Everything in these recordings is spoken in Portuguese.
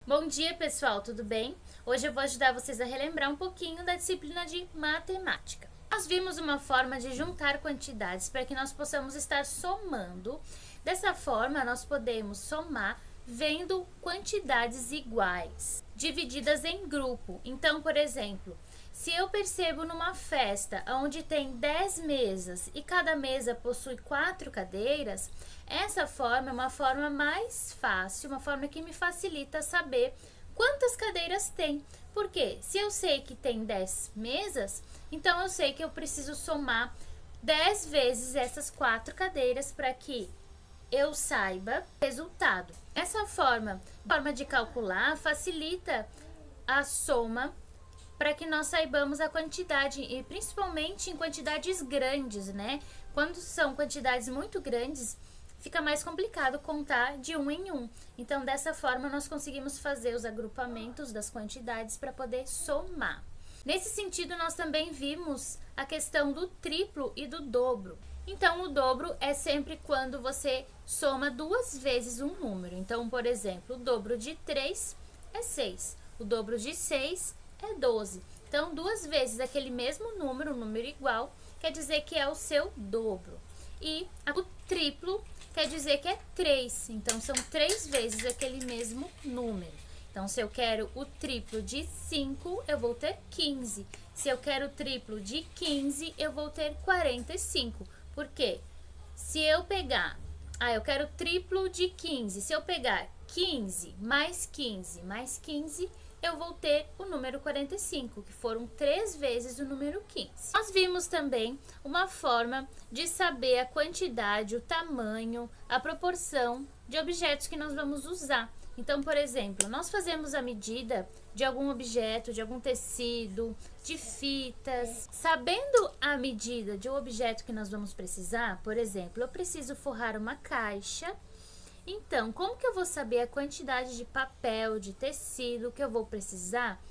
Bom dia, pessoal, tudo bem? Hoje eu vou ajudar vocês a relembrar um pouquinho da disciplina de matemática. Nós vimos uma forma de juntar quantidades para que nós possamos estar somando. Dessa forma, nós podemos somar vendo quantidades iguais, divididas em grupo. Então, por exemplo, se eu percebo numa festa onde tem 10 mesas e cada mesa possui 4 cadeiras, essa forma é uma forma mais fácil, uma forma que me facilita saber quantas cadeiras tem. Porque se eu sei que tem 10 mesas, então eu sei que eu preciso somar 10 vezes essas 4 cadeiras para que eu saiba o resultado. Essa forma de calcular facilita a soma para que nós saibamos a quantidade, e principalmente em quantidades grandes, né? Quando são quantidades muito grandes, fica mais complicado contar de um em um. Então, dessa forma, nós conseguimos fazer os agrupamentos das quantidades para poder somar. Nesse sentido, nós também vimos a questão do triplo e do dobro. Então, o dobro é sempre quando você soma duas vezes um número. Então, por exemplo, o dobro de 3 é 6, o dobro de 6 é 12. Então, duas vezes aquele mesmo número, um número igual, quer dizer que é o seu dobro. E o triplo quer dizer que é 3, então são 3 vezes aquele mesmo número. Então, se eu quero o triplo de 5, eu vou ter 15. Se eu quero o triplo de 15, eu vou ter 45. Por quê? Se eu pegar, eu quero o triplo de 15. Se eu pegar 15 mais 15 mais 15, eu vou ter o número 45, que foram 3 vezes o número 15. Nós vimos também uma forma de saber a quantidade, o tamanho, a proporção de objetos que nós vamos usar. Então, por exemplo, nós fazemos a medida de algum objeto, de algum tecido, de fitas. Sabendo a medida de um objeto que nós vamos precisar, por exemplo, eu preciso forrar uma caixa. Então, como que eu vou saber a quantidade de papel, de tecido que eu vou precisar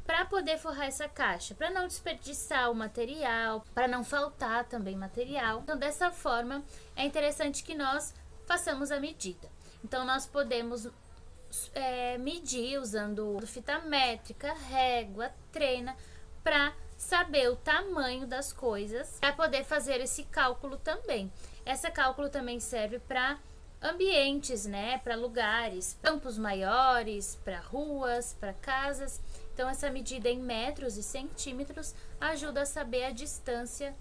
para poder forrar essa caixa? Para não desperdiçar o material, para não faltar também material. Então, dessa forma, é interessante que nós façamos a medida. Então, nós podemos medir usando fita métrica, régua, trena, para saber o tamanho das coisas, para poder fazer esse cálculo também. Esse cálculo também serve para ambientes, né, para lugares, campos maiores, para ruas, para casas. Então, essa medida em metros e centímetros ajuda a saber a distância,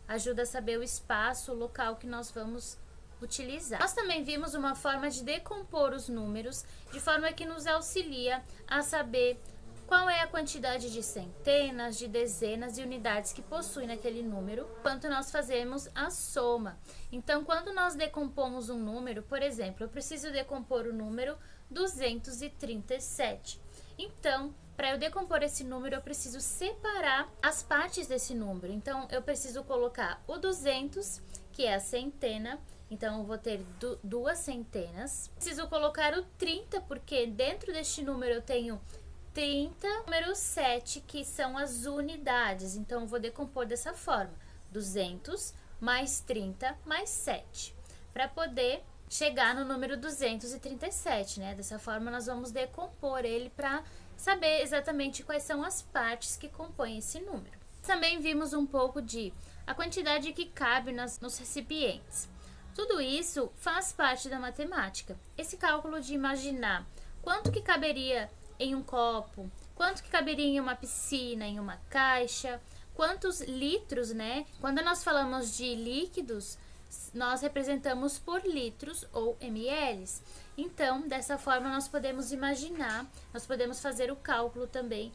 ajuda a saber o espaço, o local que nós vamos utilizar. Nós também vimos uma forma de decompor os números, de forma que nos auxilia a saber qual é a quantidade de centenas, de dezenas e unidades que possui naquele número, quanto nós fazemos a soma. Então, quando nós decompomos um número, por exemplo, eu preciso decompor o número 237. Então, para eu decompor esse número, eu preciso separar as partes desse número. Então, eu preciso colocar o 200, que é a centena. Então, eu vou ter duas centenas. Preciso colocar o 30, porque dentro deste número eu tenho 30, número 7, que são as unidades. Então, eu vou decompor dessa forma: 200 mais 30 mais 7, para poder chegar no número 237, né? Dessa forma, nós vamos decompor ele para saber exatamente quais são as partes que compõem esse número. Também vimos um pouco de a quantidade que cabe nos recipientes. Tudo isso faz parte da matemática. Esse cálculo de imaginar quanto que caberia em um copo, quanto que caberia em uma piscina, em uma caixa, quantos litros, né? Quando nós falamos de líquidos, nós representamos por litros ou ml. Então, dessa forma, nós podemos imaginar, nós podemos fazer o cálculo também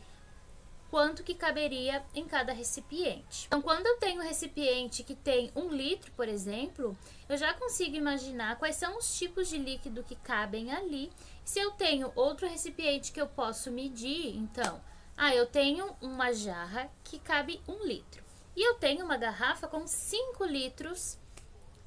quanto que caberia em cada recipiente. Então, quando eu tenho um recipiente que tem 1 litro, por exemplo, eu já consigo imaginar quais são os tipos de líquido que cabem ali. Se eu tenho outro recipiente que eu posso medir, então, eu tenho uma jarra que cabe 1 litro e eu tenho uma garrafa com 5 litros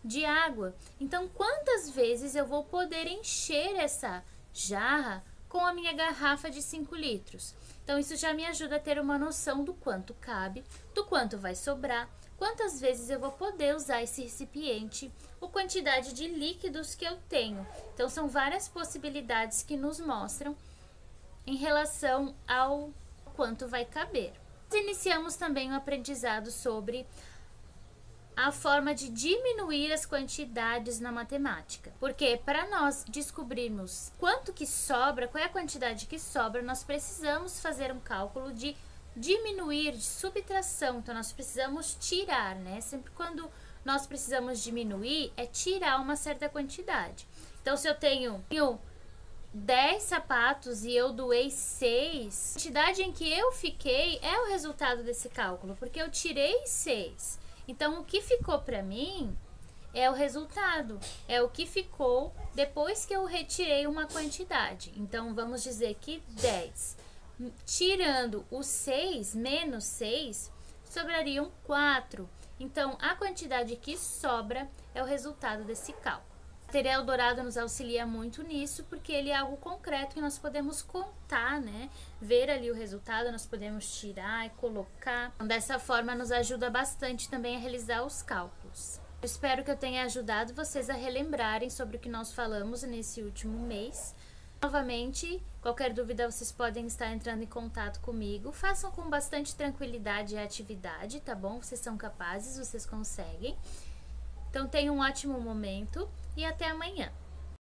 de água. Então, quantas vezes eu vou poder encher essa jarra com a minha garrafa de 5 litros? Então, isso já me ajuda a ter uma noção do quanto cabe, do quanto vai sobrar, quantas vezes eu vou poder usar esse recipiente, a quantidade de líquidos que eu tenho. Então, são várias possibilidades que nos mostram em relação ao quanto vai caber. Iniciamos também um aprendizado sobre a forma de diminuir as quantidades na matemática. Porque para nós descobrirmos quanto que sobra, qual é a quantidade que sobra, nós precisamos fazer um cálculo de diminuir, de subtração. Então, nós precisamos tirar, né? Sempre quando nós precisamos diminuir, é tirar uma certa quantidade. Então, se eu tenho 10 sapatos e eu doei 6, a quantidade em que eu fiquei é o resultado desse cálculo, porque eu tirei 6. Então, o que ficou para mim é o resultado, é o que ficou depois que eu retirei uma quantidade. Então, vamos dizer que 10. Tirando o 6, menos 6, sobrariam 4. Então, a quantidade que sobra é o resultado desse cálculo. O material dourado nos auxilia muito nisso, porque ele é algo concreto que nós podemos contar, né? Ver ali o resultado, nós podemos tirar e colocar. Então, dessa forma, nos ajuda bastante também a realizar os cálculos. Eu espero que eu tenha ajudado vocês a relembrarem sobre o que nós falamos nesse último mês. Novamente, qualquer dúvida vocês podem estar entrando em contato comigo. Façam com bastante tranquilidade a atividade, tá bom? Vocês são capazes, vocês conseguem. Então, tenham um ótimo momento e até amanhã.